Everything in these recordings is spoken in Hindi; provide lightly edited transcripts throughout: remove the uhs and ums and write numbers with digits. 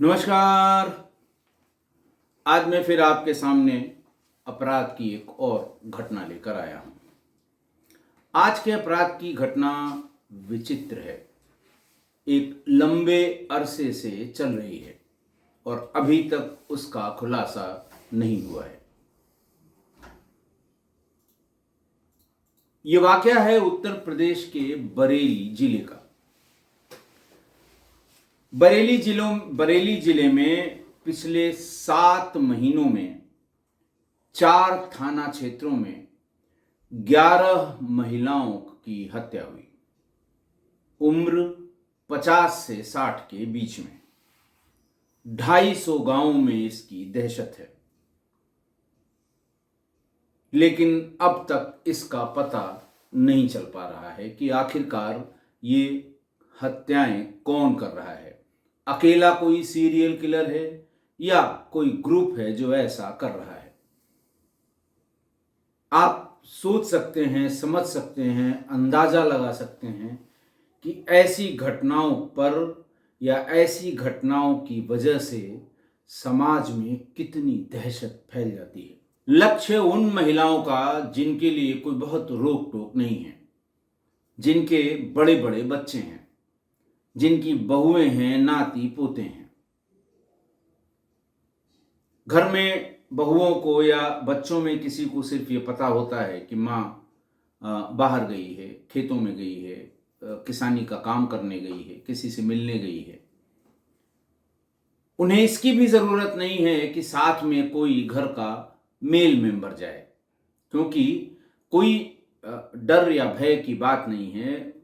नमस्कार। आज मैं फिर आपके सामने अपराध की एक और घटना लेकर आया हूं। आज के अपराध की घटना विचित्र है, एक लंबे अरसे से चल रही है और अभी तक उसका खुलासा नहीं हुआ है। ये वाकया है उत्तर प्रदेश के बरेली जिले का। बरेली जिले में पिछले 7 महीनों में 4 थाना क्षेत्रों में 11 महिलाओं की हत्या हुई। उम्र 50 से 60 के बीच में। 250 गांवों में इसकी दहशत है, लेकिन अब तक इसका पता नहीं चल पा रहा है कि आखिरकार ये हत्याएं कौन कर रहा है। अकेला कोई सीरियल किलर है या कोई ग्रुप है जो ऐसा कर रहा है। आप सोच सकते हैं, समझ सकते हैं, अंदाजा लगा सकते हैं कि ऐसी घटनाओं पर या ऐसी घटनाओं की वजह से समाज में कितनी दहशत फैल जाती है। लक्ष्य उन महिलाओं का जिनके लिए कोई बहुत रोक टोक नहीं है, जिनके बड़े बड़े बच्चे हैं, जिनकी बहुएं हैं, नाती पोते हैं। घर में बहुओं को या बच्चों में किसी को सिर्फ ये पता होता है कि माँ बाहर गई है, खेतों में गई है, किसानी का काम करने गई है, किसी से मिलने गई है। उन्हें इसकी भी जरूरत नहीं है कि साथ में कोई घर का मेल मेंबर जाए, क्योंकि कोई डर या भय की बात नहीं है।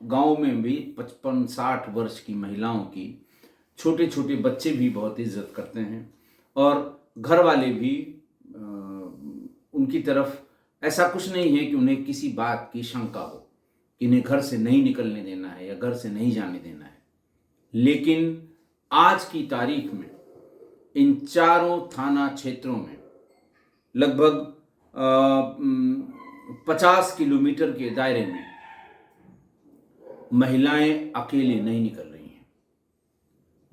गांव में भी 55-60 वर्ष की महिलाओं की छोटे छोटे बच्चे भी बहुत इज्जत करते हैं और घर वाले भी उनकी तरफ ऐसा कुछ नहीं है कि उन्हें किसी बात की शंका हो कि इन्हें घर से नहीं निकलने देना है या घर से नहीं जाने देना है। लेकिन आज की तारीख में इन चारों थाना क्षेत्रों में लगभग 50 किलोमीटर के दायरे में महिलाएं अकेले नहीं निकल रही हैं,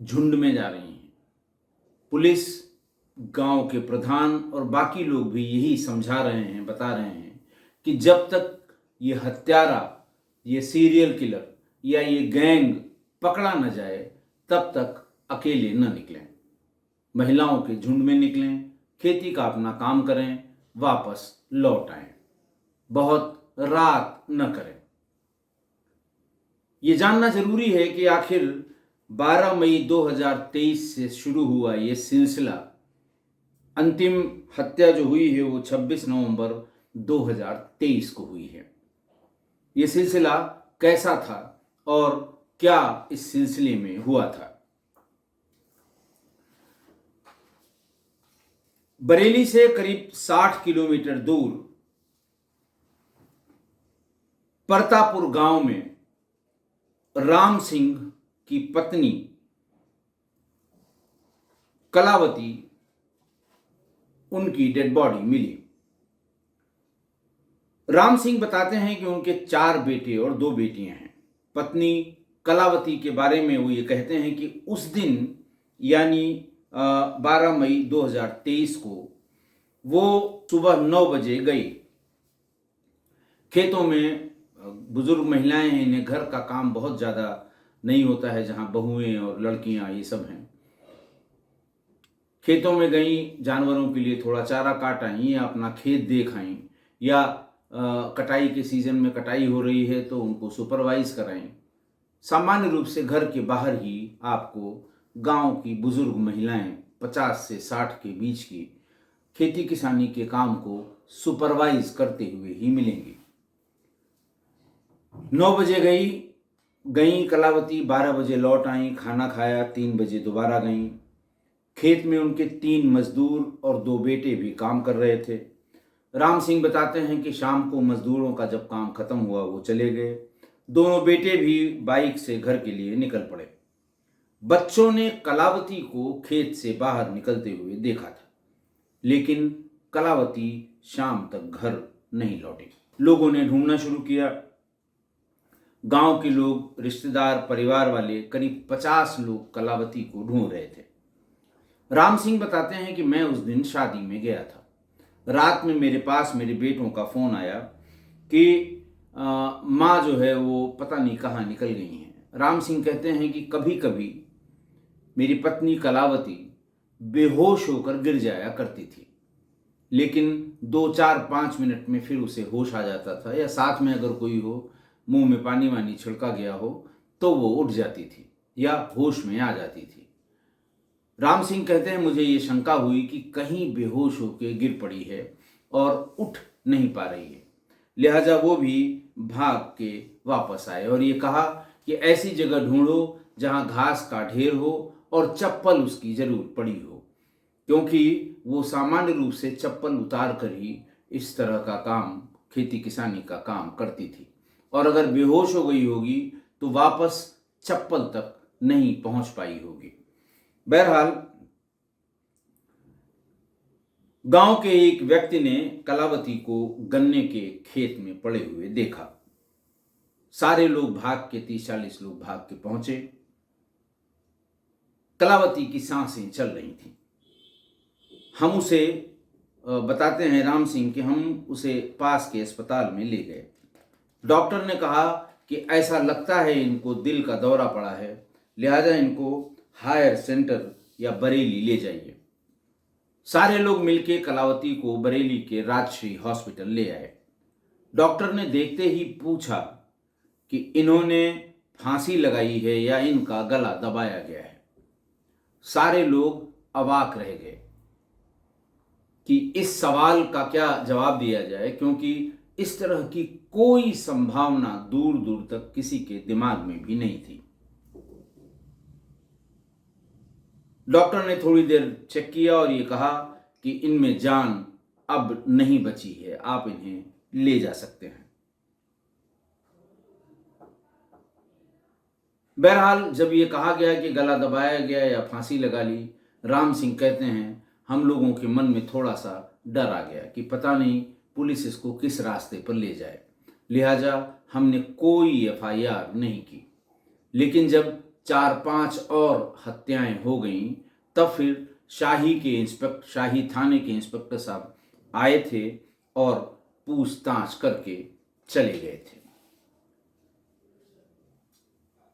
झुंड में जा रही हैं। पुलिस, गांव के प्रधान और बाकी लोग भी यही समझा रहे हैं, बता रहे हैं कि जब तक ये हत्यारा, ये सीरियल किलर या ये गैंग पकड़ा न जाए तब तक अकेले न निकलें। महिलाओं के झुंड में निकलें, खेती का अपना काम करें, वापस लौट आएं, बहुत रात न करें। ये जानना जरूरी है कि आखिर 12 मई 2023 से शुरू हुआ ये सिलसिला, अंतिम हत्या जो हुई है वो 26 नवंबर 2023 को हुई है। ये सिलसिला कैसा था और क्या इस सिलसिले में हुआ था? बरेली से करीब 60 किलोमीटर दूर परतापुर गांव में राम सिंह की पत्नी कलावती, उनकी डेड बॉडी मिली। राम सिंह बताते हैं कि उनके 4 बेटे और 2 बेटियां हैं। पत्नी कलावती के बारे में वो ये कहते हैं कि उस दिन यानी 12 मई 2023 को वो सुबह 9 बजे गई। खेतों में बुजुर्ग महिलाएं हैं, इन्हें घर का काम बहुत ज़्यादा नहीं होता है, जहाँ बहुएं और लड़कियां ये सब हैं। खेतों में गई, जानवरों के लिए थोड़ा चारा काट आई या अपना खेत देख आई, या कटाई के सीज़न में कटाई हो रही है तो उनको सुपरवाइज कराएं। सामान्य रूप से घर के बाहर ही आपको गांव की बुजुर्ग महिलाएं 50 से 60 के बीच की खेती किसानी के काम को सुपरवाइज करते हुए ही मिलेंगी। 9 बजे गई कलावती, 12 बजे लौट आई, खाना खाया, 3 बजे दोबारा गई। खेत में उनके 3 मजदूर और 2 बेटे भी काम कर रहे थे। राम सिंह बताते हैं कि शाम को मजदूरों का जब काम खत्म हुआ वो चले गए। दोनों बेटे भी बाइक से घर के लिए निकल पड़े। बच्चों ने कलावती को खेत से बाहर निकलते हुए देखा था, लेकिन कलावती शाम तक घर नहीं लौटी। लोगों ने ढूंढना शुरू किया। गांव के लोग, रिश्तेदार, परिवार वाले करीब 50 लोग कलावती को ढूंढ रहे थे। राम सिंह बताते हैं कि मैं उस दिन शादी में गया था। रात में मेरे पास मेरे बेटों का फोन आया कि माँ जो है वो पता नहीं कहाँ निकल गई हैं। राम सिंह कहते हैं कि कभी कभी मेरी पत्नी कलावती बेहोश होकर गिर जाया करती थी, लेकिन 2 4 5 मिनट में फिर उसे होश आ जाता था, या साथ में अगर कोई हो, मुंह में पानी वानी छिड़का गया हो तो वो उठ जाती थी या होश में आ जाती थी। राम सिंह कहते हैं मुझे ये शंका हुई कि कहीं बेहोश होकर गिर पड़ी है और उठ नहीं पा रही है, लिहाजा वो भी भाग के वापस आए और ये कहा कि ऐसी जगह ढूंढो जहां घास का ढेर हो और चप्पल उसकी जरूर पड़ी हो, क्योंकि वो सामान्य रूप से चप्पल उतार कर ही इस तरह का काम, खेती किसानी का काम करती थी, और अगर बेहोश हो गई होगी तो वापस चप्पल तक नहीं पहुंच पाई होगी। बहरहाल गांव के एक व्यक्ति ने कलावती को गन्ने के खेत में पड़े हुए देखा। सारे लोग भाग के 30 40 लोग भाग के पहुंचे। कलावती की सांसें चल रही थीं। हम उसे बताते हैं राम सिंह कि हम उसे पास के अस्पताल में ले गए। डॉक्टर ने कहा कि ऐसा लगता है इनको दिल का दौरा पड़ा है, लिहाजा इनको हायर सेंटर या बरेली ले जाइए। सारे लोग मिलकर कलावती को बरेली के राजश्री हॉस्पिटल ले आए। डॉक्टर ने देखते ही पूछा कि इन्होंने फांसी लगाई है या इनका गला दबाया गया है। सारे लोग अवाक रह गए कि इस सवाल का क्या जवाब दिया जाए, क्योंकि इस तरह की कोई संभावना दूर दूर तक किसी के दिमाग में भी नहीं थी। डॉक्टर ने थोड़ी देर चेक किया और ये कहा कि इनमें जान अब नहीं बची है, आप इन्हें ले जा सकते हैं। बहरहाल जब ये कहा गया कि गला दबाया गया या फांसी लगा ली, राम सिंह कहते हैं हम लोगों के मन में थोड़ा सा डर आ गया कि पता नहीं पुलिस इसको किस रास्ते पर ले जाए, लिहाजा हमने कोई एफआईआर नहीं की। लेकिन जब 4 5 और हत्याएं हो गईं, तब फिर शाही थाने के इंस्पेक्टर साहब आए थे और पूछताछ करके चले गए थे।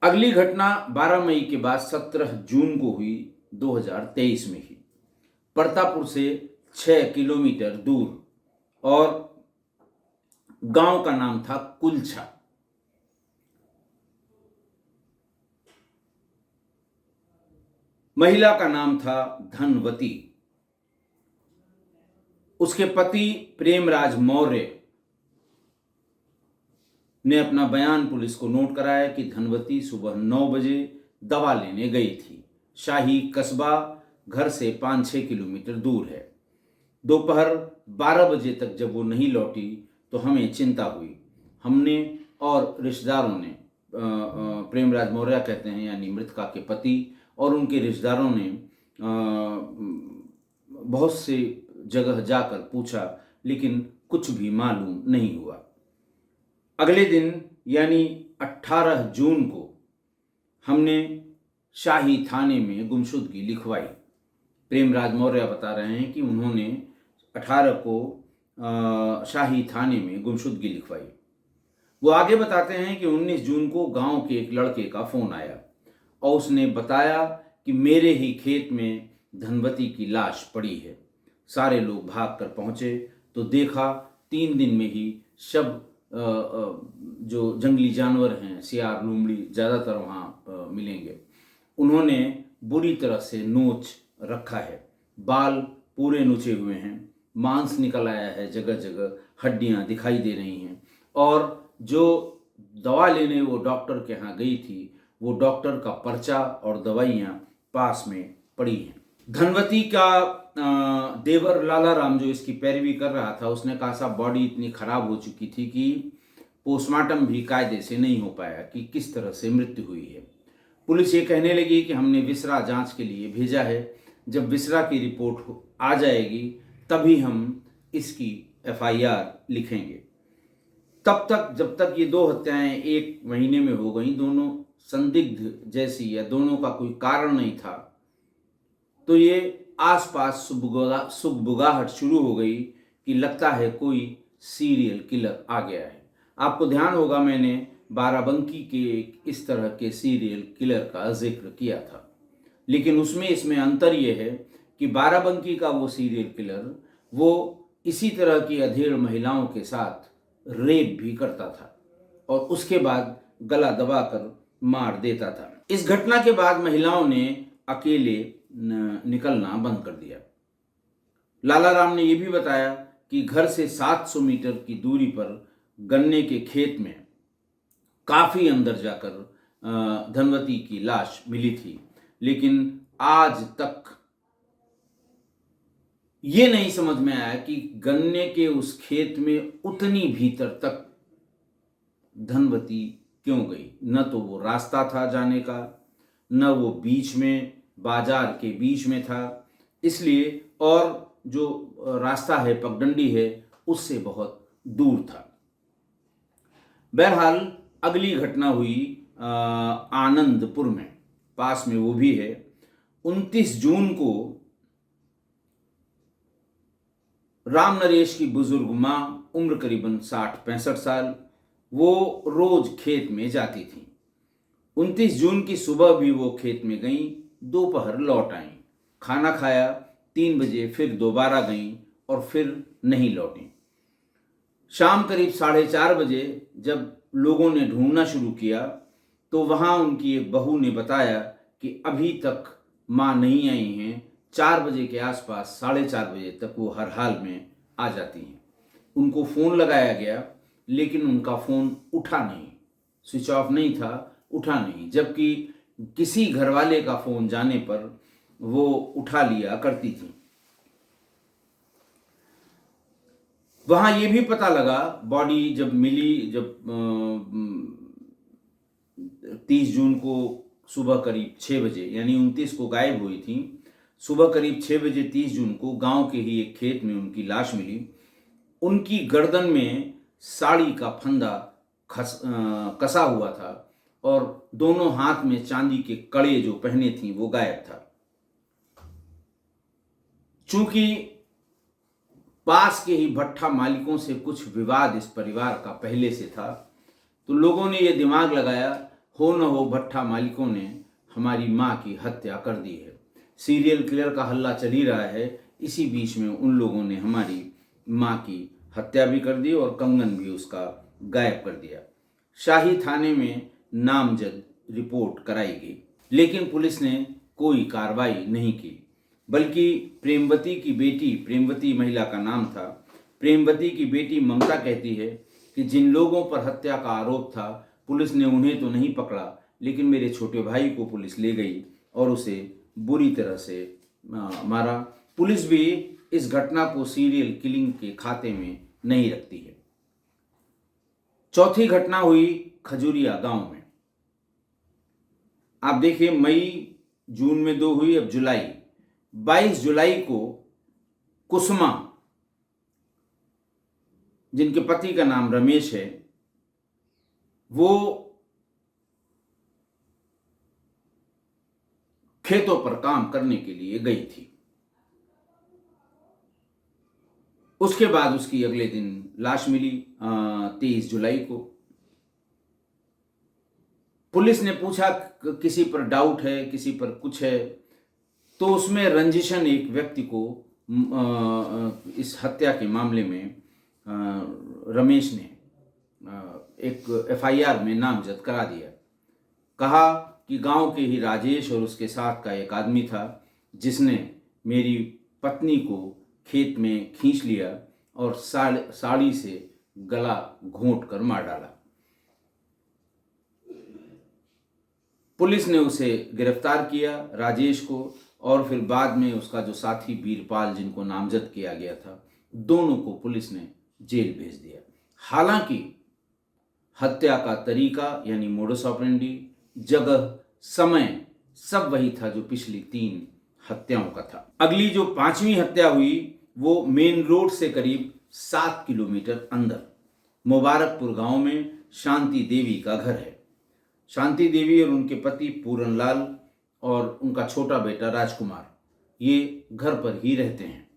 अगली घटना 12 मई के बाद 17 जून को हुई 2023 में ही, परतापुर से 6 किलोमीटर दूर, और गांव का नाम था कुलछा। महिला का नाम था धनवती। उसके पति प्रेमराज मौर्य ने अपना बयान पुलिस को नोट कराया कि धनवती सुबह 9 बजे दवा लेने गई थी। शाही कस्बा घर से 5 6 किलोमीटर दूर है। दोपहर 12 बजे तक जब वो नहीं लौटी तो हमें चिंता हुई। हमने और रिश्तेदारों ने, प्रेमराज मौर्य कहते हैं यानी मृतका के पति, और उनके रिश्तेदारों ने बहुत से जगह जाकर पूछा, लेकिन कुछ भी मालूम नहीं हुआ। अगले दिन यानी 18 जून को हमने शाही थाने में गुमशुदगी लिखवाई। प्रेमराज मौर्य बता रहे हैं कि उन्होंने 18 को शाही थाने में गुमशुदगी लिखवाई। वो आगे बताते हैं कि 19 जून को गांव के एक लड़के का फोन आया और उसने बताया कि मेरे ही खेत में धनवती की लाश पड़ी है। सारे लोग भागकर पहुंचे तो देखा 3 दिन में ही शव, जो जंगली जानवर हैं, सियार, लोमड़ी ज़्यादातर वहाँ मिलेंगे, उन्होंने बुरी तरह से नोच रखा है। बाल पूरे नोचे हुए हैं, मांस निकल आया है, जगह जगह हड्डियाँ दिखाई दे रही हैं, और जो दवा लेने वो डॉक्टर के यहाँ गई थी, वो डॉक्टर का पर्चा और दवाइयाँ पास में पड़ी हैं। धनवती का देवर लाला राम जो इसकी पैरवी कर रहा था, उसने कहा साहब बॉडी इतनी खराब हो चुकी थी कि पोस्टमार्टम भी कायदे से नहीं हो पाया कि किस तरह से मृत्यु हुई है। पुलिस ये कहने लगी कि हमने विसरा जांच के लिए भेजा है, जब विसरा की रिपोर्ट आ जाएगी तभी हम इसकी एफआईआर लिखेंगे। तब तक जब तक ये दो हत्याएं एक महीने में हो गई, दोनों संदिग्ध जैसी या दोनों का कोई कारण नहीं था, तो ये आसपास सुगबुगाहट शुरू हो गई कि लगता है कोई सीरियल किलर आ गया है। आपको ध्यान होगा मैंने बाराबंकी के इस तरह के सीरियल किलर का जिक्र किया था, लेकिन उसमें इसमें अंतर यह है कि बाराबंकी का वो सीरियल किलर वो इसी तरह की अधेड़ महिलाओं के साथ रेप भी करता था और उसके बाद गला दबाकर मार देता था। इस घटना के बाद महिलाओं ने अकेले निकलना बंद कर दिया। लाला राम ने यह भी बताया कि घर से 700 मीटर की दूरी पर गन्ने के खेत में काफी अंदर जाकर धनवती की लाश मिली थी, लेकिन आज तक ये नहीं समझ में आया कि गन्ने के उस खेत में उतनी भीतर तक धनवती क्यों गई। न तो वो रास्ता था जाने का, न वो बीच में बाजार के बीच में था, इसलिए, और जो रास्ता है पगडंडी है उससे बहुत दूर था। बहरहाल अगली घटना हुई आनंदपुर में, पास में वो भी है। 29 जून को राम नरेश की बुजुर्ग माँ, उम्र करीबन 60-65 साल, वो रोज खेत में जाती थी। 29 जून की सुबह भी वो खेत में गईं, दोपहर लौट आईं, खाना खाया, 3 बजे फिर दोबारा गईं और फिर नहीं लौटीं। शाम करीब 4:30 बजे जब लोगों ने ढूंढना शुरू किया तो वहां उनकी एक बहू ने बताया कि अभी तक माँ नहीं आई हैं। 4 बजे के आसपास, 4:30 बजे तक वो हर हाल में आ जाती हैं। उनको फ़ोन लगाया गया लेकिन उनका फ़ोन उठा नहीं, स्विच ऑफ नहीं था, उठा नहीं, जबकि किसी घरवाले का फ़ोन जाने पर वो उठा लिया करती थी। वहाँ ये भी पता लगा, बॉडी जब मिली, जब 30 जून को सुबह करीब 6 बजे, यानी 29 को गायब हुई थी, सुबह करीब 6 बजे 30 जून को गांव के ही एक खेत में उनकी लाश मिली। उनकी गर्दन में साड़ी का फंदा कसा हुआ था और दोनों हाथ में चांदी के कड़े जो पहने थी वो गायब था। चूंकि पास के ही भट्ठा मालिकों से कुछ विवाद इस परिवार का पहले से था, तो लोगों ने यह दिमाग लगाया, हो न हो भट्ठा मालिकों ने हमारी माँ की हत्या कर दी है। सीरियल किलर का हल्ला चल ही रहा है, इसी बीच में उन लोगों ने हमारी माँ की हत्या भी कर दी और कंगन भी उसका गायब कर दिया। शाही थाने में नामजद रिपोर्ट कराई गई, लेकिन पुलिस ने कोई कार्रवाई नहीं की, बल्कि प्रेमवती की बेटी, प्रेमवती महिला का नाम था, प्रेमवती की बेटी ममता कहती है कि जिन लोगों पर हत्या का आरोप था पुलिस ने उन्हें तो नहीं पकड़ा, लेकिन मेरे छोटे भाई को पुलिस ले गई और उसे बुरी तरह से मारा। पुलिस भी इस घटना को सीरियल किलिंग के खाते में नहीं रखती है। चौथी घटना हुई खजुरिया गांव में। आप देखिए, मई जून में 2 हुई, अब जुलाई। 22 जुलाई को कुसुमा, जिनके पति का नाम रमेश है, वो खेतों पर काम करने के लिए गई थी। उसके बाद उसकी अगले दिन लाश मिली 23 जुलाई को। पुलिस ने पूछा किसी पर डाउट है, किसी पर कुछ है, तो उसमें रंजिशन एक व्यक्ति को इस हत्या के मामले में रमेश ने एक FIR में नामजद करा दिया। कहा कि गांव के ही राजेश और उसके साथ का एक आदमी था जिसने मेरी पत्नी को खेत में खींच लिया और साड़ी से गला घोंट कर मार डाला। पुलिस ने उसे गिरफ्तार किया, राजेश को, और फिर बाद में उसका जो साथी वीरपाल, जिनको नामजद किया गया था, दोनों को पुलिस ने जेल भेज दिया। हालांकि हत्या का तरीका यानी मोडस ऑपरेंडी, जगह, समय सब वही था जो पिछली 3 हत्याओं का था। अगली जो 5वीं हत्या हुई वो मेन रोड से करीब 7 किलोमीटर अंदर, मुबारकपुर गांव में शांति देवी का घर है। शांति देवी और उनके पति पूरनलाल और उनका छोटा बेटा राजकुमार ये घर पर ही रहते हैं।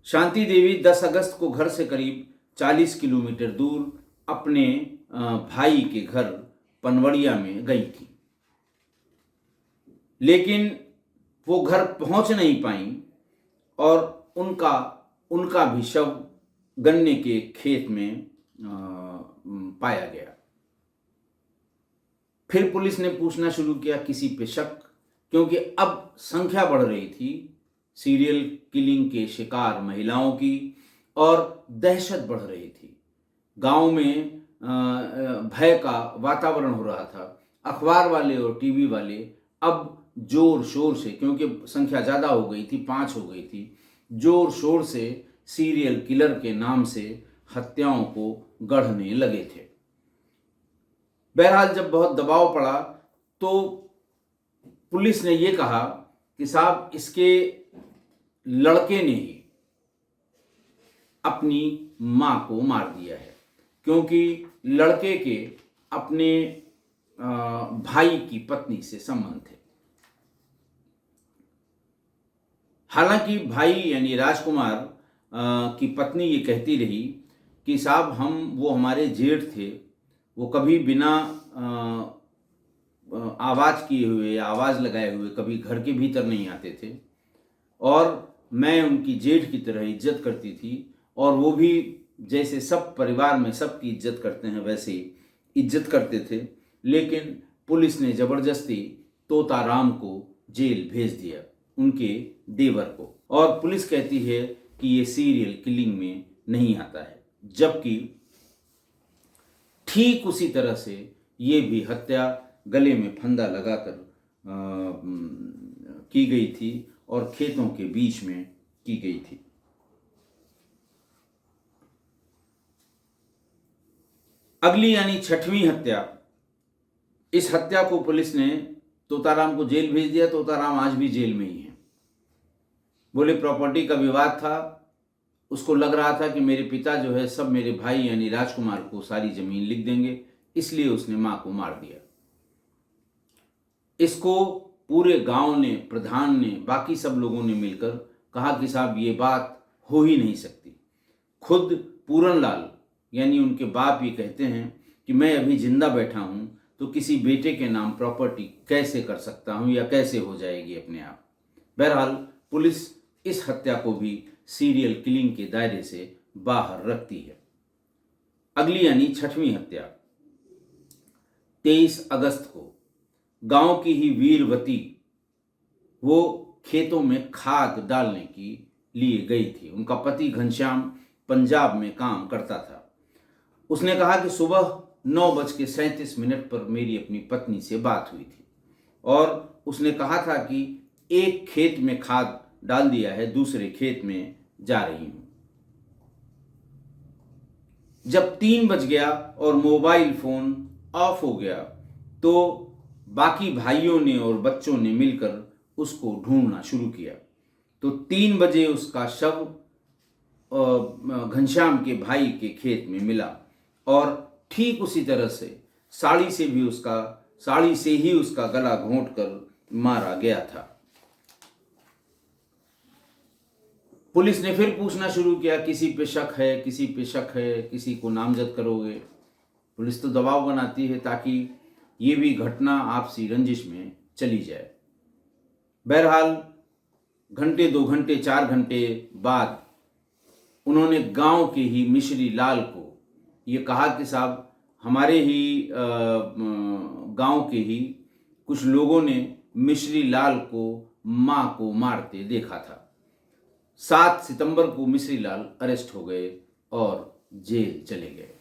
शांति देवी 10 अगस्त को घर से करीब 40 किलोमीटर दूर अपने भाई के घर पनवड़िया में गई थी, लेकिन वो घर पहुंच नहीं पाई और उनका भी शव गन्ने के खेत में पाया गया। फिर पुलिस ने पूछना शुरू किया किसी पे शक, क्योंकि अब संख्या बढ़ रही थी सीरियल किलिंग के शिकार महिलाओं की और दहशत बढ़ रही थी। गांव में भय का वातावरण हो रहा था। अखबार वाले और टीवी वाले अब जोर शोर से, क्योंकि संख्या ज़्यादा हो गई थी, 5 हो गई थी, जोर शोर से सीरियल किलर के नाम से हत्याओं को गढ़ने लगे थे। बहरहाल जब बहुत दबाव पड़ा तो पुलिस ने ये कहा कि साहब इसके लड़के ने ही अपनी मां को मार दिया है, क्योंकि लड़के के अपने भाई की पत्नी से संबंध थे। हालांकि भाई यानी राजकुमार की पत्नी ये कहती रही कि साहब वो हमारे जेठ थे, वो कभी बिना आवाज़ किए हुए या आवाज़ लगाए हुए कभी घर के भीतर नहीं आते थे और मैं उनकी जेठ की तरह इज्जत करती थी और वो भी जैसे सब परिवार में सबकी इज्जत करते हैं वैसे ही इज्जत करते थे। लेकिन पुलिस ने ज़बरदस्ती तोताराम को जेल भेज दिया, उनके देवर को, और पुलिस कहती है कि ये सीरियल किलिंग में नहीं आता है, जबकि ठीक उसी तरह से ये भी हत्या गले में फंदा लगाकर की गई थी और खेतों के बीच में की गई थी। अगली यानी 6वीं हत्या, इस हत्या को पुलिस ने तोताराम को जेल भेज दिया। तोताराम आज भी जेल में ही है। बोले प्रॉपर्टी का विवाद था, उसको लग रहा था कि मेरे पिता जो है सब मेरे भाई यानी राजकुमार को सारी जमीन लिख देंगे, इसलिए उसने मां को मार दिया। इसको पूरे गांव ने, प्रधान ने, बाकी सब लोगों ने मिलकर कहा कि साहब ये बात हो ही नहीं सकती। खुद पूरनलाल यानी उनके बाप ये कहते हैं कि मैं अभी जिंदा बैठा हूं तो किसी बेटे के नाम प्रॉपर्टी कैसे कर सकता हूं या कैसे हो जाएगी अपने आप। बहरहाल पुलिस इस हत्या को भी सीरियल किलिंग के दायरे से बाहर रखती है। अगली यानी 6वीं हत्या, 23 अगस्त को गांव की ही वीरवती वो खेतों में खाद डालने की लिए गई थी। उनका पति घनश्याम पंजाब में काम करता था। उसने कहा कि सुबह 9:37 पर मेरी अपनी पत्नी से बात हुई थी और उसने कहा था कि एक खेत में खाद डाल दिया है, दूसरे खेत में जा रही हूं। जब 3 बज गया और मोबाइल फोन ऑफ हो गया तो बाकी भाइयों ने और बच्चों ने मिलकर उसको ढूंढना शुरू किया। तो 3 बजे उसका शव घनश्याम के भाई के खेत में मिला और ठीक उसी तरह से साड़ी से ही उसका गला घोंटकर मारा गया था। पुलिस ने फिर पूछना शुरू किया किसी पे शक है, किसी पे शक है, किसी को नामजद करोगे। पुलिस तो दबाव बनाती है ताकि ये भी घटना आपसी रंजिश में चली जाए। बहरहाल घंटे, 2 घंटे, 4 घंटे बाद उन्होंने गांव के ही मिश्री लाल को ये कहा कि साहब हमारे ही गांव के ही कुछ लोगों ने मिश्री लाल को मां को मारते देखा था। 7 सितंबर को मिश्री लाल अरेस्ट हो गए और जेल चले गए।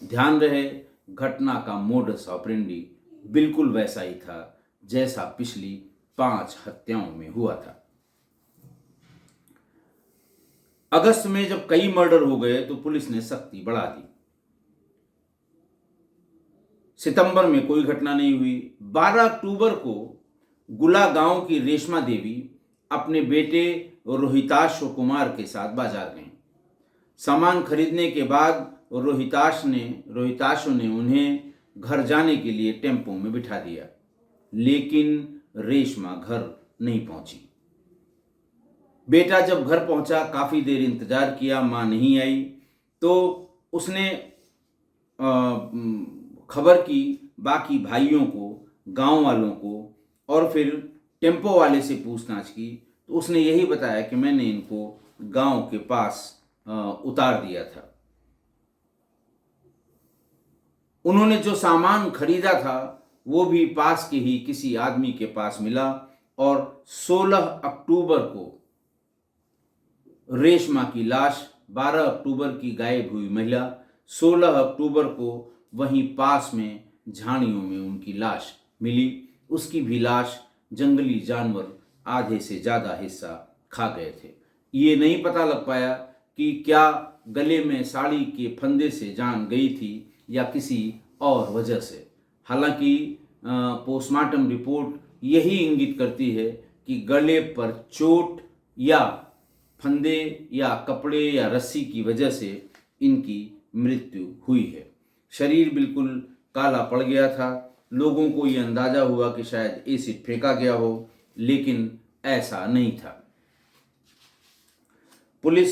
ध्यान रहे, घटना का मोडस ऑपरेंडी बिल्कुल वैसा ही था जैसा पिछली 5 हत्याओं में हुआ था। अगस्त में जब कई मर्डर हो गए तो पुलिस ने सख्ती बढ़ा दी। सितंबर में कोई घटना नहीं हुई। 12 अक्टूबर को गुला गांव की रेशमा देवी अपने बेटे रोहिताश कुमार के साथ बाजार गईं। सामान खरीदने के बाद रोहिताशु ने उन्हें घर जाने के लिए टेम्पो में बिठा दिया, लेकिन रेशमा घर नहीं पहुंची। बेटा जब घर पहुंचा, काफी देर इंतजार किया, मां नहीं आई, तो उसने खबर की बाकी भाइयों को, गांव वालों को, और फिर टेम्पो वाले से पूछताछ की। तो उसने यही बताया कि मैंने इनको गांव के पास उतार दिया था। उन्होंने जो सामान खरीदा था वो भी पास के ही किसी आदमी के पास मिला, और 16 अक्टूबर को रेशमा की लाश, 12 अक्टूबर की गायब हुई महिला, 16 अक्टूबर को वहीं पास में झाड़ियों में उनकी लाश मिली। उसकी भी लाश जंगली जानवर आधे से ज़्यादा हिस्सा खा गए थे। ये नहीं पता लग पाया कि क्या गले में साड़ी के फंदे से जान गई थी या किसी और वजह से। हालांकि पोस्टमार्टम रिपोर्ट यही इंगित करती है कि गले पर चोट या फंदे या कपड़े या रस्सी की वजह से इनकी मृत्यु हुई है। शरीर बिल्कुल काला पड़ गया था। लोगों को ये अंदाजा हुआ कि शायद एसिड फेंका गया हो, लेकिन ऐसा नहीं था। पुलिस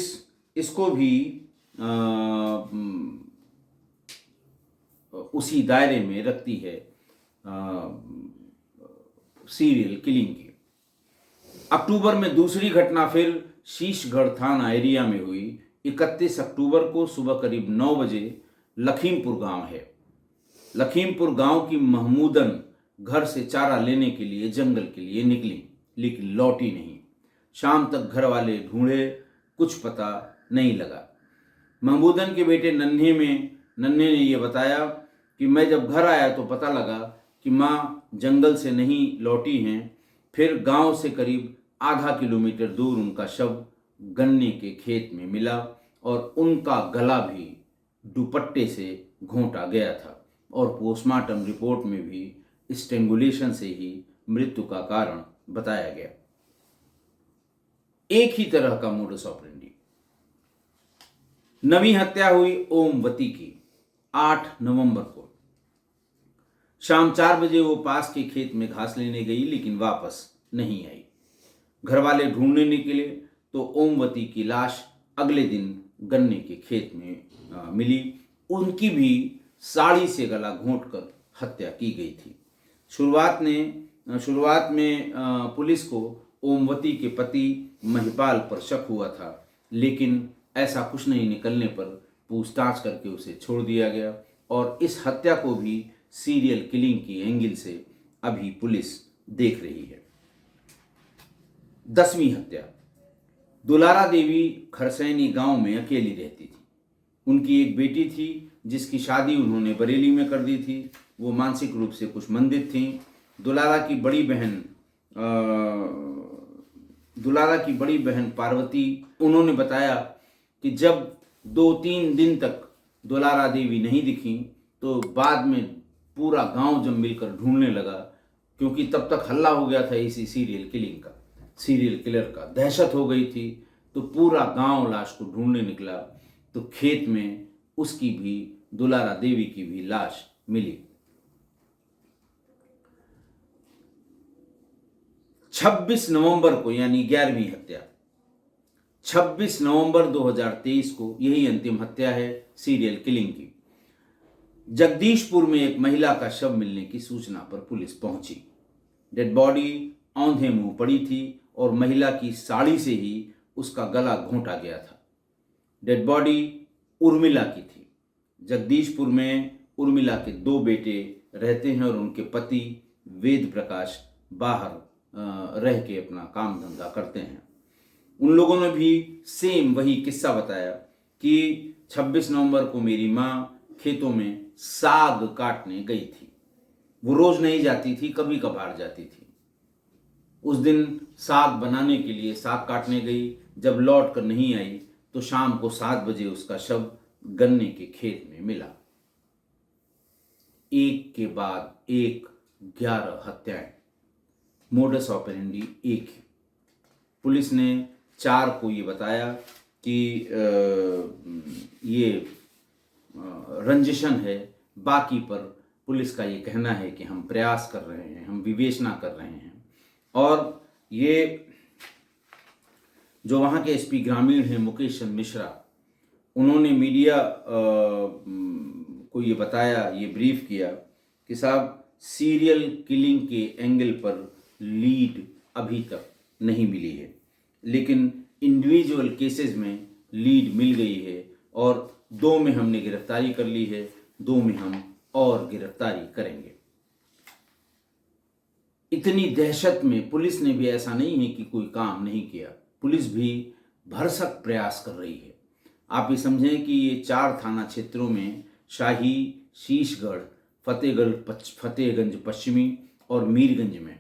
इसको भी उसी दायरे में रखती है सीरियल किलिंग की। अक्टूबर में दूसरी घटना फिर शीशगढ़ थाना एरिया में हुई। 31 अक्टूबर को सुबह करीब 9 बजे लखीमपुर गांव है। लखीमपुर गांव की महमूदन घर से चारा लेने के लिए जंगल के लिए निकली, लेकिन लौटी नहीं। शाम तक घर वाले ढूंढे, कुछ पता नहीं लगा। महमूदन के बेटे नन्हे ने यह बताया कि मैं जब घर आया तो पता लगा कि माँ जंगल से नहीं लौटी हैं। फिर गांव से करीब आधा किलोमीटर दूर उनका शव गन्ने के खेत में मिला, और उनका गला भी दुपट्टे से घोंटा गया था, और पोस्टमार्टम रिपोर्ट में भी स्ट्रेंगुलेशन से ही मृत्यु का कारण बताया गया। एक ही तरह का मोडस ऑपरेंडी। नवी हत्या हुई ओमवती की 8 नवंबर को। शाम 4 बजे वो पास के खेत में घास लेने गई, लेकिन वापस नहीं आई। घर वाले ढूंढने निकले तो ओमवती की लाश अगले दिन गन्ने के खेत में मिली। उनकी भी साड़ी से गला घोंटकर हत्या की गई थी। शुरुआत में पुलिस को ओमवती के पति महिपाल पर शक हुआ था, लेकिन ऐसा कुछ नहीं निकलने पर पूछताछ करके उसे छोड़ दिया गया, और इस हत्या को भी सीरियल किलिंग की एंगल से अभी पुलिस देख रही है। 10वीं हत्या। दुलारा देवी खरसैनी गांव में अकेली रहती थी। उनकी एक बेटी थी जिसकी शादी उन्होंने बरेली में कर दी थी। वो मानसिक रूप से कुछ मंदित थी। दुलारा की बड़ी बहन पार्वती, उन्होंने बताया कि जब 2-3 दिन तक दुलारा देवी नहीं दिखी तो बाद में पूरा गांव जब मिलकर ढूंढने लगा, क्योंकि तब तक हल्ला हो गया था इसी सीरियल किलर का। दहशत हो गई थी, तो पूरा गांव लाश को ढूंढने निकला, तो खेत में उसकी भी, दुलारा देवी की भी लाश मिली। 26 नवंबर को, यानी 11वीं हत्या, 26 नवंबर 2023 को, यही अंतिम हत्या है सीरियल किलिंग की। जगदीशपुर में एक महिला का शव मिलने की सूचना पर पुलिस पहुंची। डेड बॉडी औंधे मुंह पड़ी थी और महिला की साड़ी से ही उसका गला घोंटा गया था। डेड बॉडी उर्मिला की थी। जगदीशपुर में उर्मिला के 2 बेटे रहते हैं और उनके पति वेद प्रकाश बाहर रह के अपना काम धंधा करते हैं। उन लोगों ने भी सेम वही किस्सा बताया कि 26 नवंबर को मेरी माँ खेतों में साग काटने गई थी। वो रोज नहीं जाती थी, कभी कभार जाती थी। उस दिन साग बनाने के लिए साग काटने गई। जब लौट कर नहीं आई तो शाम को 7 बजे उसका शव गन्ने के खेत में मिला। एक के बाद एक 11 हत्याएं। मोडस ऑपरेंडी एक है। पुलिस ने 4 को ये बताया कि ये रंजिशन है, बाकी पर पुलिस का ये कहना है कि हम प्रयास कर रहे हैं, हम विवेचना कर रहे हैं। और ये जो वहाँ के एसपी ग्रामीण हैं मुकेश चंद्र मिश्रा, उन्होंने मीडिया को ये बताया, ये ब्रीफ किया कि साहब सीरियल किलिंग के एंगल पर लीड अभी तक नहीं मिली है, लेकिन इंडिविजुअल केसेस में लीड मिल गई है और 2 में हमने गिरफ्तारी कर ली है, 2 में हम और गिरफ्तारी करेंगे। इतनी दहशत में पुलिस ने भी, ऐसा नहीं है कि कोई काम नहीं किया, पुलिस भी भरसक प्रयास कर रही है। आप ये समझें कि ये 4 थाना क्षेत्रों में शाही, शीशगढ़, फतेहगंज पश्चिमी और मीरगंज में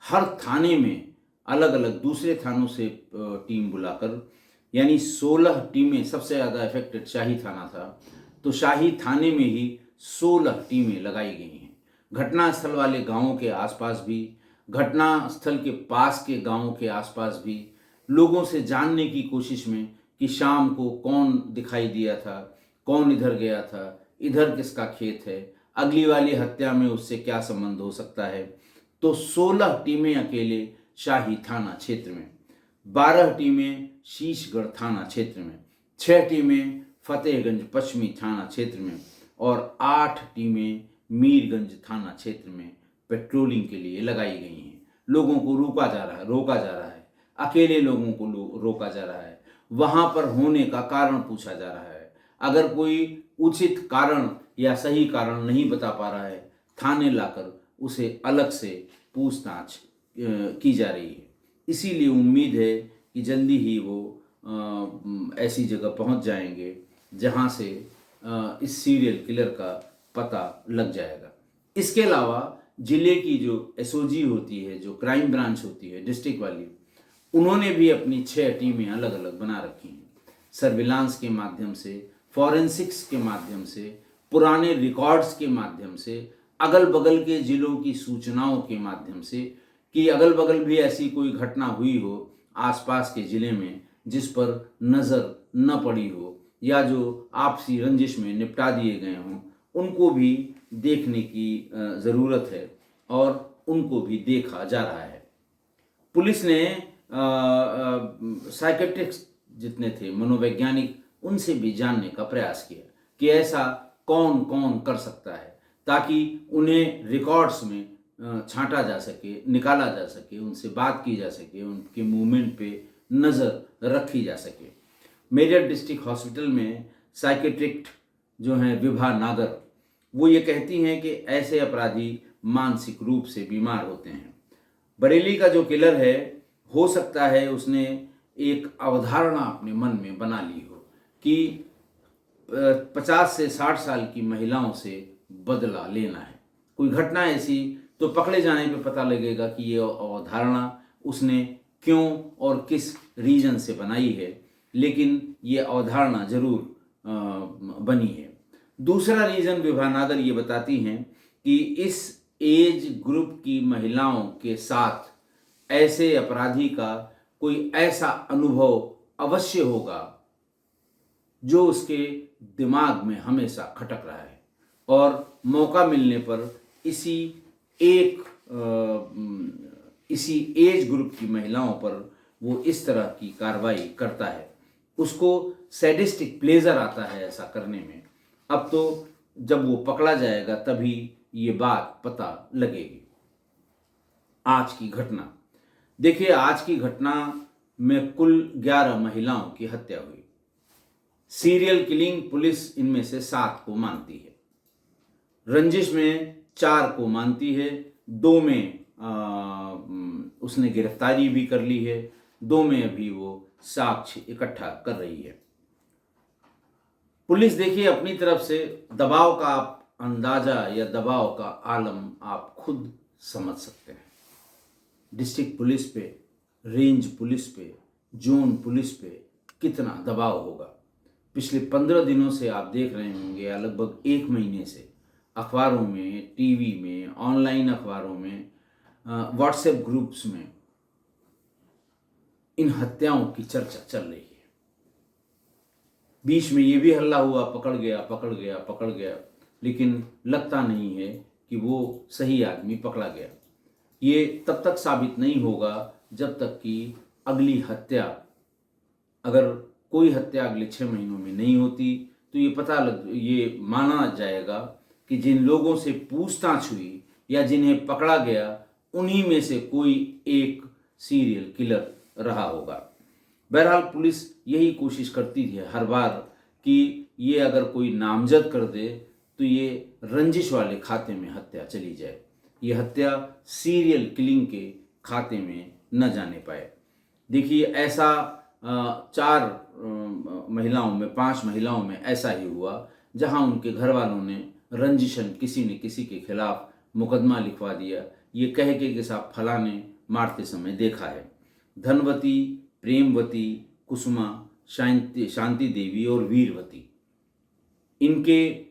हर थाने में अलग अलग दूसरे थानों से टीम बुलाकर, यानी 16 टीमें, सबसे ज़्यादा इफेक्टेड शाही थाना था, तो शाही थाने में ही 16 टीमें लगाई गई हैं। घटनास्थल वाले गांवों के आसपास भी, घटनास्थल के पास के गांवों के आसपास भी लोगों से जानने की कोशिश में कि शाम को कौन दिखाई दिया था, कौन इधर गया था, इधर किसका खेत है, अगली वाली हत्या में उससे क्या संबंध हो सकता है। तो 16 टीमें अकेले शाही थाना क्षेत्र में, 12 टीमें शीशगढ़ थाना क्षेत्र में, 6 टीमें फतेहगंज पश्चिमी थाना क्षेत्र में और 8 टीमें मीरगंज थाना क्षेत्र में पेट्रोलिंग के लिए लगाई गई हैं। लोगों को रोका जा रहा है, अकेले लोगों को रोका जा रहा है, वहाँ पर होने का कारण पूछा जा रहा है। अगर कोई उचित कारण या सही कारण नहीं बता पा रहा है, थाने लाकर उसे अलग से पूछताछ की जा रही है। इसीलिए उम्मीद है कि जल्दी ही वो ऐसी जगह पहुंच जाएंगे जहां से इस सीरियल किलर का पता लग जाएगा। इसके अलावा जिले की जो एसओजी होती है, जो क्राइम ब्रांच होती है डिस्ट्रिक्ट वाली, उन्होंने भी अपनी 6 टीमें अलग अलग बना रखी हैं। सर्विलांस के माध्यम से, फॉरेंसिक्स के माध्यम से, पुराने रिकॉर्ड्स के माध्यम से, अगल बगल के जिलों की सूचनाओं के माध्यम से कि अगल बगल भी ऐसी कोई घटना हुई हो आसपास के ज़िले में जिस पर नज़र न पड़ी हो या जो आपसी रंजिश में निपटा दिए गए हों, उनको भी देखने की ज़रूरत है और उनको भी देखा जा रहा है। पुलिस ने साइकेट्रिस्ट जितने थे, मनोवैज्ञानिक, उनसे भी जानने का प्रयास किया कि ऐसा कौन कौन कर सकता है, ताकि उन्हें रिकॉर्ड्स में छांटा जा सके, निकाला जा सके, उनसे बात की जा सके, उनके मूवमेंट पे नज़र रखी जा सके। मेरठ डिस्ट्रिक्ट हॉस्पिटल में साइकेट्रिस्ट जो हैं विभा नागर, वो ये कहती हैं कि ऐसे अपराधी मानसिक रूप से बीमार होते हैं। बरेली का जो किलर है, हो सकता है उसने एक अवधारणा अपने मन में बना ली हो कि 50 से 60 साल की महिलाओं से बदला लेना है। कोई घटना ऐसी तो पकड़े जाने पे पता लगेगा कि ये अवधारणा उसने क्यों और किस रीजन से बनाई है, लेकिन ये अवधारणा जरूर बनी है। दूसरा रीजन विभा नागर ये बताती हैं कि इस एज ग्रुप की महिलाओं के साथ ऐसे अपराधी का कोई ऐसा अनुभव अवश्य होगा जो उसके दिमाग में हमेशा खटक रहा है और मौका मिलने पर इसी एज ग्रुप की महिलाओं पर वो इस तरह की कार्रवाई करता है। उसको सैडिस्टिक प्लेजर आता है ऐसा करने में। अब तो जब वो पकड़ा जाएगा तभी ये बात पता लगेगी। आज की घटना देखिए, आज की घटना में कुल 11 महिलाओं की हत्या हुई। सीरियल किलिंग पुलिस इनमें से 7 को मानती है, रंजिश में 4 को मानती है, 2 में उसने गिरफ्तारी भी कर ली है, 2 में अभी वो साक्ष्य इकट्ठा कर रही है। पुलिस देखिए अपनी तरफ से दबाव का आप अंदाजा या दबाव का आलम आप खुद समझ सकते हैं। डिस्ट्रिक्ट पुलिस पे, रेंज पुलिस पे, जोन पुलिस पे कितना दबाव होगा। पिछले 15 दिनों से आप देख रहे होंगे या लगभग 1 महीने से अखबारों में, टीवी में, ऑनलाइन अखबारों में, व्हाट्सएप ग्रुप्स में इन हत्याओं की चर्चा चल रही है। बीच में ये भी हल्ला हुआ, पकड़ गया पकड़ गया पकड़ गया, लेकिन लगता नहीं है कि वो सही आदमी पकड़ा गया। ये तब तक साबित नहीं होगा जब तक कि अगली हत्या, अगर कोई हत्या अगले 6 महीनों में नहीं होती, तो ये माना जाएगा कि जिन लोगों से पूछताछ हुई या जिन्हें पकड़ा गया, उन्हीं में से कोई एक सीरियल किलर रहा होगा। बहरहाल पुलिस यही कोशिश करती है हर बार कि ये अगर कोई नामजद कर दे तो ये रंजिश वाले खाते में हत्या चली जाए, ये हत्या सीरियल किलिंग के खाते में न जाने पाए। देखिए, ऐसा 5 महिलाओं में ऐसा ही हुआ, जहां उनके घर वालों ने रंजिशन किसी न किसी के खिलाफ मुकदमा लिखवा दिया, ये कह के कि साहब फलाने मारते समय देखा है। धनवती, प्रेमवती, कुसुमा, शांति देवी और वीरवती, इनके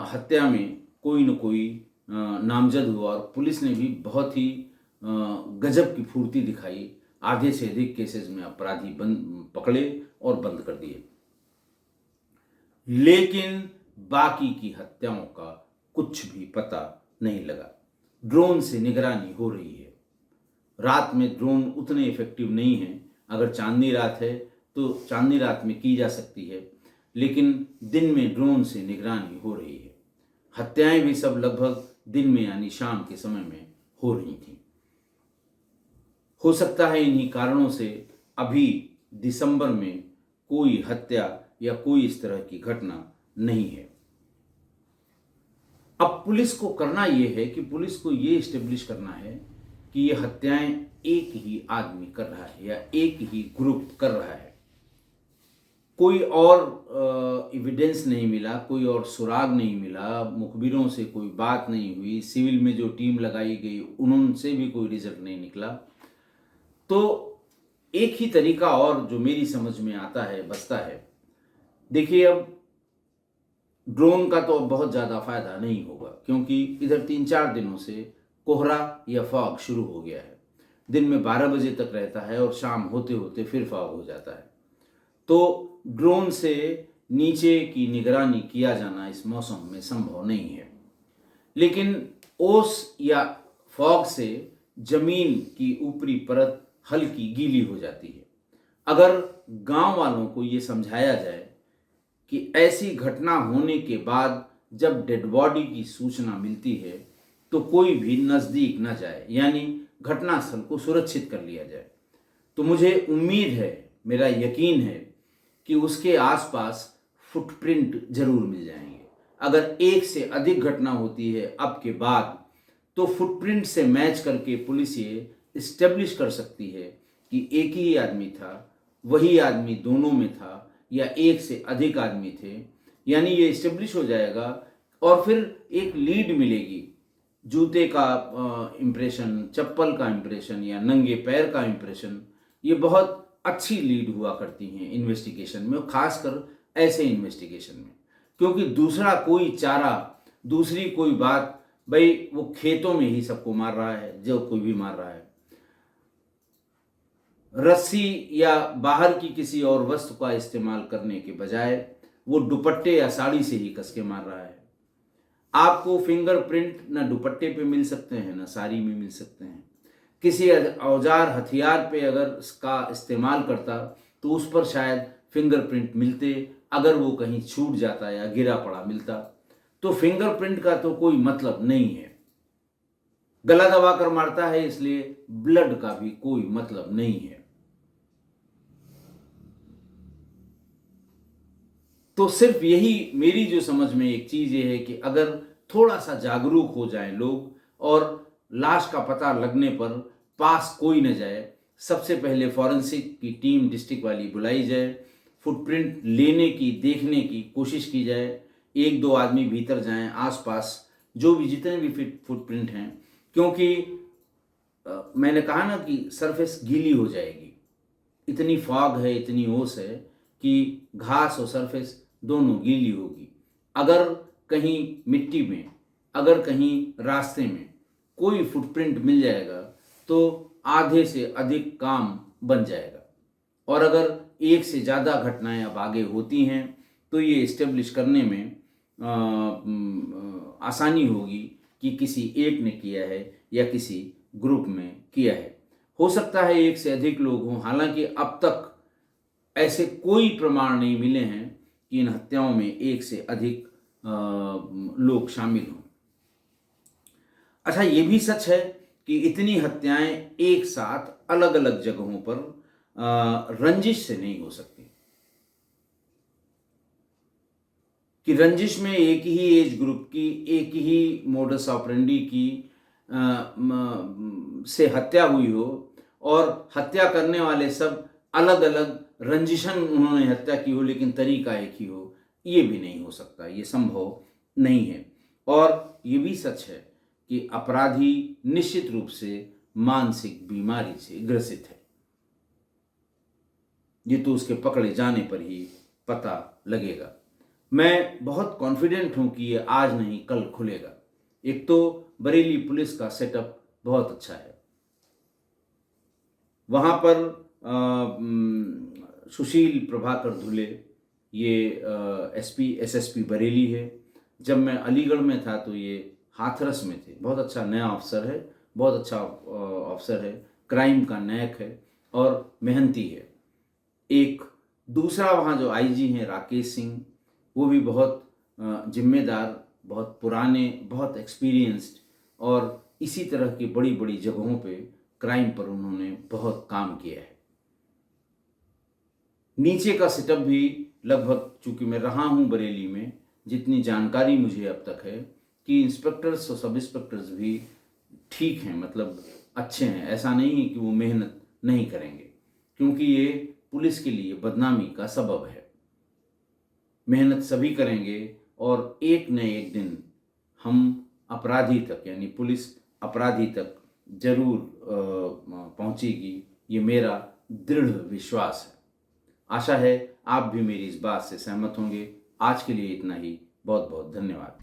हत्या में कोई न कोई नामजद हुआ और पुलिस ने भी बहुत ही गजब की फुर्ती दिखाई। आधे से अधिक केसेस में अपराधी पकड़े और बंद कर दिए, लेकिन बाकी की हत्याओं का कुछ भी पता नहीं लगा। ड्रोन से निगरानी हो रही है। रात में ड्रोन उतने इफेक्टिव नहीं है। अगर चांदनी रात है तो चांदनी रात में की जा सकती है, लेकिन दिन में ड्रोन से निगरानी हो रही है। हत्याएं भी सब लगभग दिन में यानी शाम के समय में हो रही थी। हो सकता है इन्हीं कारणों से अभी दिसंबर में कोई हत्या या कोई इस तरह की घटना नहीं है। अब पुलिस को करना यह है कि पुलिस को ये एस्टेब्लिश करना है कि ये हत्याएं एक ही आदमी कर रहा है या एक ही ग्रुप कर रहा है। कोई और एविडेंस नहीं मिला, कोई और सुराग नहीं मिला, मुखबिरों से कोई बात नहीं हुई, सिविल में जो टीम लगाई गई उनसे भी कोई रिजल्ट नहीं निकला। तो एक ही तरीका और जो मेरी समझ में आता है, बचता है। देखिए, अब ड्रोन का तो अब बहुत ज़्यादा फायदा नहीं होगा, क्योंकि इधर 3-4 दिनों से कोहरा या फॉग शुरू हो गया है। दिन में 12 बजे तक रहता है और शाम होते होते फिर फॉग हो जाता है। तो ड्रोन से नीचे की निगरानी किया जाना इस मौसम में संभव नहीं है, लेकिन ओस या फॉग से जमीन की ऊपरी परत हल्की गीली हो जाती है। अगर गांव वालों को ये समझाया जाए कि ऐसी घटना होने के बाद जब डेड बॉडी की सूचना मिलती है तो कोई भी नज़दीक न जाए, यानी घटनास्थल को सुरक्षित कर लिया जाए, तो मुझे उम्मीद है, मेरा यकीन है कि उसके आसपास फुटप्रिंट जरूर मिल जाएंगे। अगर एक से अधिक घटना होती है अब के बाद, तो फुटप्रिंट से मैच करके पुलिस ये इस्टेब्लिश कर सकती है कि एक ही आदमी था, वही आदमी दोनों में था या एक से अधिक आदमी थे, यानी ये इस्टेब्लिश हो जाएगा। और फिर एक लीड मिलेगी, जूते का इम्प्रेशन, चप्पल का इम्प्रेशन या नंगे पैर का इम्प्रेशन। ये बहुत अच्छी लीड हुआ करती हैं इन्वेस्टिगेशन में, और खासकर ऐसे इन्वेस्टिगेशन में, क्योंकि दूसरा कोई चारा, दूसरी कोई बात, भाई वो खेतों में ही सबको मार रहा है, जो कोई भी मार रहा है, रस्सी या बाहर की किसी और वस्तु का इस्तेमाल करने के बजाय वो दुपट्टे या साड़ी से ही कस के मार रहा है। आपको फिंगरप्रिंट न दुपट्टे पे मिल सकते हैं न साड़ी में मिल सकते हैं। किसी औजार हथियार पे अगर इसका इस्तेमाल करता तो उस पर शायद फिंगरप्रिंट मिलते, अगर वो कहीं छूट जाता या गिरा पड़ा मिलता। तो फिंगरप्रिंट का तो कोई मतलब नहीं है। गला दबा कर मारता है, इसलिए ब्लड का भी कोई मतलब नहीं है। तो सिर्फ यही मेरी जो समझ में एक चीज ये है कि अगर थोड़ा सा जागरूक हो जाएं लोग और लाश का पता लगने पर पास कोई न जाए, सबसे पहले फॉरेंसिक की टीम डिस्ट्रिक्ट वाली बुलाई जाए, फुटप्रिंट लेने की, देखने की कोशिश की जाए, 1-2 आदमी भीतर जाएं, आसपास जो भी जितने भी फुटप्रिंट हैं, क्योंकि मैंने कहा ना कि सरफेस गीली हो जाएगी। इतनी फॉग है, इतनी ओस है कि घास और सरफेस दोनों गीली होगी। अगर कहीं मिट्टी में, अगर कहीं रास्ते में कोई फुटप्रिंट मिल जाएगा तो आधे से अधिक काम बन जाएगा। और अगर एक से ज़्यादा घटनाएं अब आगे होती हैं तो ये इस्टेब्लिश करने में आसानी होगी कि किसी एक ने किया है या किसी ग्रुप में किया है। हो सकता है एक से अधिक लोग हों, हालांकि अब तक ऐसे कोई प्रमाण नहीं मिले हैं कि इन हत्याओं में एक से अधिक लोग शामिल हों। अच्छा, ये भी सच है कि इतनी हत्याएं एक साथ अलग अलग जगहों पर रंजिश से नहीं हो सकती, कि रंजिश में एक ही एज ग्रुप की, एक ही मोडस ऑपरेंडी की से हत्या हुई हो और हत्या करने वाले सब अलग अलग रंजिशन उन्होंने हत्या की हो, लेकिन तरीका एक ही हो, ये भी नहीं हो सकता, ये संभव नहीं है। और ये भी सच है कि अपराधी निश्चित रूप से मानसिक बीमारी से ग्रसित है। ये तो उसके पकड़े जाने पर ही पता लगेगा। मैं बहुत कॉन्फिडेंट हूं कि ये आज नहीं कल खुलेगा। एक तो बरेली पुलिस का सेटअप बहुत अच्छा है। वहाँ पर सुशील प्रभाकर धुले ये एसएसपी बरेली है। जब मैं अलीगढ़ में था तो ये हाथरस में थे। बहुत अच्छा नया अफसर है, बहुत अच्छा अफसर है, क्राइम का नायक है और मेहनती है। एक दूसरा वहाँ जो आईजी हैं राकेश सिंह, वो भी बहुत जिम्मेदार, बहुत पुराने, बहुत एक्सपीरियंस्ड, और इसी तरह की बड़ी बड़ी जगहों पे क्राइम पर उन्होंने बहुत काम किया है। नीचे का सेटअप भी लगभग, चूंकि मैं रहा हूँ बरेली में, जितनी जानकारी मुझे अब तक है कि इंस्पेक्टर्स और सब इंस्पेक्टर्स भी ठीक हैं, मतलब अच्छे हैं। ऐसा नहीं है कि वो मेहनत नहीं करेंगे, क्योंकि ये पुलिस के लिए बदनामी का सबब है। मेहनत सभी करेंगे और एक न एक दिन हम अपराधी तक, यानी पुलिस अपराधी तक जरूर पहुंचेगी, ये मेरा दृढ़ विश्वास है। आशा है आप भी मेरी इस बात से सहमत होंगे। आज के लिए इतना ही। बहुत बहुत धन्यवाद।